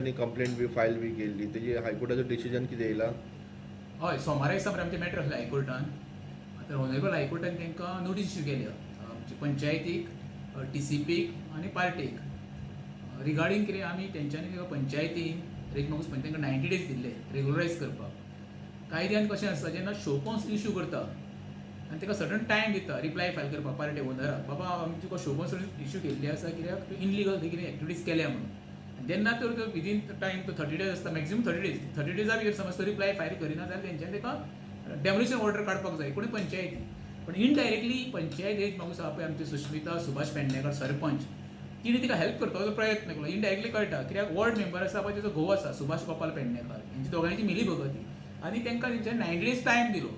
Complaint बी file बी केल्ली तेजी हायकोर्टाचो decision कितें येयला? हय, सोमारा दिसा मरे आमचें मॅटर आसलें हायकोर्टान. आतां ऑनरेबल हायकोर्टान तांकां नोटीस इश्यू केल्या आमचे पंचायतीक, TCPक आनी पार्टीक रिगार्डींग कितें आमी तेंच्यांनी ताका पंचायतीन म्हाका तांकां 90 days दिल्ले रेगुलरायज करपाक. कायद्यान कशें आसता जेन्ना शोकॉन्स इश्यू करता आनी ताका सडन टायम दिता रिप्लाय फायल करपाक पार्टी ओनराक, बाबा आमची तुका शोकॉन्स इश्यू केल्ली आसा कित्याक इनलिगल कितें एक्टिविटीज केल्या म्हणून. जेन्ना तर विदीन टायम तो 30 days आसता, मॅक्झिमम 30 days भितर समज तो रिप्लाय फायल करिना जाल्यार तेंच्यांनी ताका डेमोलिशन ऑर्डर काडपाक जाय कोणी पंचायती. पण इनडायरेक्टली पंचायत हेज म्हाका सांग पळय आमची सुश्मिता सुभाष पेडणेकर सरपंच तिणे तिका हेल्प करपाचो प्रयत्न केलो. इनडायरेक्टली कळटा कित्याक वॉर्ड मेंबर आसा पळय तेजो घोव आसा सुभाष गोपाल पेडणेकर, हेंची दोगांयची मिली भगत आनी तांकां तेंच्यानी 90 days टायम दिलो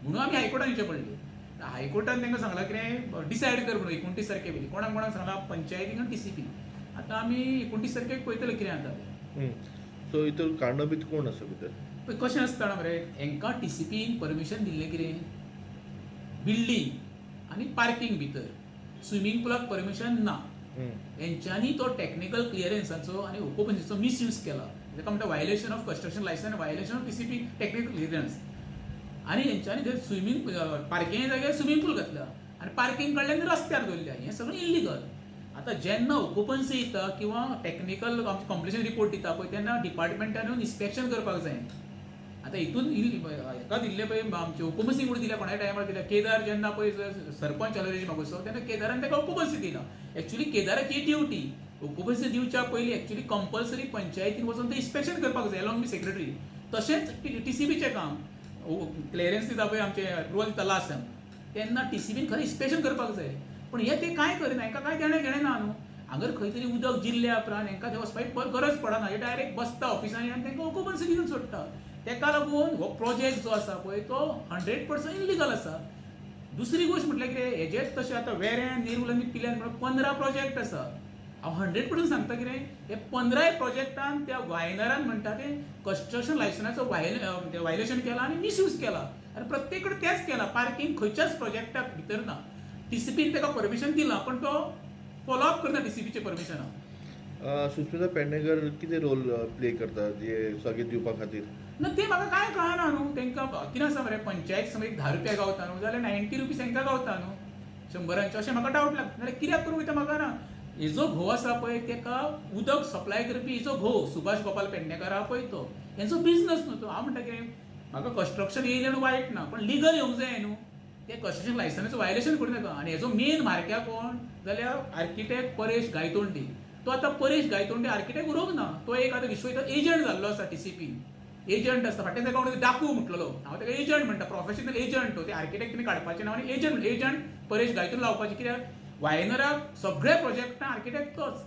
म्हणून आमी हायकोर्टान येवचें पडलें. हायकोर्टान तांकां सांगलां कितें डिसायड कर म्हणून 29 तारखे कोणाक कोणाक सांगलां पंचायतीक आनी TCP. आतां आमी 29 तारखेक पळयतले कितें जाता तें. सो हितूर कारणीभूत कोण आसा भितर? पळय कशें आसता जाणा मरे, हांकां TCPन परमिशन दिल्लें कितें बिल्डींग आनी पार्किंग भितर, स्विमींग पुलाक परमिशन ना. हेंच्यांनी तो टेक्निकल क्लियरन्साचो आनी ऑक्युपन्सीचो मिसयूज केला. ताका म्हणटा violation of construction licence, violation of TCP technical clearance. आनी हेंच्यांनी थंय स्विमींग पार्किंगे जाग्यार स्विमींग पूल घातला आनी पार्किंग काडलें आनी रस्त्यार दवरल्या. हें सगळें इल्लिगल. आतां जेन्ना ऑक्युपन्सी येता किंवा टेक्निकल कंप्लिशन रिपोर्ट दिता पळय तेन्ना डिपार्टमेंटान येवन इन्स्पेक्शन करपाक जाय. आतां हितून हेका दिल्ले पळय आमचे ऑक्युपन्सी कोण दिल्या, कोणाय टायमार दिल्या. केदार जेन्ना पळय सरपंच आलो रेजी मागोसो तेन्ना केदारान ताका ऑक्युपन्सी दिना. एक्चुअली केदाराची ड्युटी ऑक्युपन्सी दिवच्या पयलीं एक्चुअली कंपल्सरी पंचायतीन वचून तें इन्स्पेक्शन करपाक जाय अलॉंग विथ सेक्रेटरी. तशेंच TCPचें काम क्लियरन्स दिता पळय आमचे अप्रुवल दिता लास्ट टायम तेन्ना TCPन खरें इन्स्पेक्शन करपाक जाय. पण हे ते कांय करिना, हांकां कांय देणें घेणें ना न्हू. हांगर खंय तरी उदक जिल्ल्या उपरांत हांकां थंय वचपाची गरज पडना, हे डायरेक्ट बसता ऑफिसांनी आनी तांकां ऑक्युपन्सी दिवन सोडटा. तेका लागून हो प्रोजेक्ट जो आसा पळय तो 100% इल्लिगल आसा. दुसरी गोश्ट म्हटल्यार कितें हेजेच तशें आतां वेरें नेरूल आनी पिल्यान म्हणून 15 प्रोजेक्ट आसा. हांव 100% सांगता कितें हे 15 प्रोजेक्टान त्या वायनरान म्हणटा ते कंस्ट्रक्शन लायसन्साचो वायलेशन केला आनी मिसयूज केला आनी प्रत्येक कडेन तेंच केलां. पार्किंग खंयच्याच प्रोजेक्टाक भितर ना. TCPन ताका परमिशन दिलां पण तो फॉलोअप करता TCPचे परमिशना. सुस्मिता पेडणेकर कितें रोल प्ले करतात हे सगळें दिवपा खातीर? ना ते म्हाका कांय कळना न्हू. तांकां कितें आसा मरे, पंचायत समज 10 रुपया गावता न्हू जाल्यार 90 रुपीज तांकां गावता न्हू 100रांचे, अशें म्हाका डावट लागता. नाल्यार कित्याक करूं वयता म्हाका ना. हेजो घोव आसा पळय ताका उदक सप्लाय करपी हेजो घोव सुभाष गोपाल पेडणेकर आहा पळय तो, हेंचो बिझनस न्हू तो. हांव म्हणटा कितें म्हाका कंस्ट्रक्शन येयलें न्हू वायट ना, पण लिगल येवंक जाय न्हू. ते कंस्ट्रक्शन लायसन्साचो वायलेशन करूं नाका. आनी हेजो मेन मारक्या कोण जाल्यार आर्किटेक्ट परेश गायतोंडे. तो आतां परेश गायतोंडे आर्किटेक्ट उरोंक ना. तो एक आतां विश्वविद्यालय एजंट जाल्लो आसा TCP. एजंट आसता फाटीं ताका कोण डाकू म्हटलेलो, हांव ताका एजंट म्हणटा, प्रोफेशनल एजंट तो. ते आर्किटेक्ट तुमी काडपाचें ना आनी एजंट परेश गायतोंडे लावपाचें. कित्याक वायनराक सगळ्या प्रोजेक्टान आर्किटेक्ट तोच.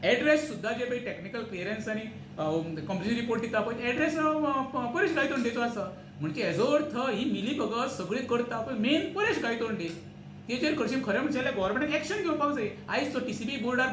एड्रेस सुद्दां जे पळय टेक्निकल क्लियरन्स आनी कंप्लिशन रिपोर्ट दिता पळय एड्रेस परेश गायतोंडेचो आसा. म्हणजे हेजो अर्थ ही मिली भगत सगळी करता पळय मेन परेश गायतोंडे. तेजेर खरें म्हणजे जाल्यार गव्हर्मेंटान एक्शन घेवपाक जाय. आयज तो TCP बोर्डार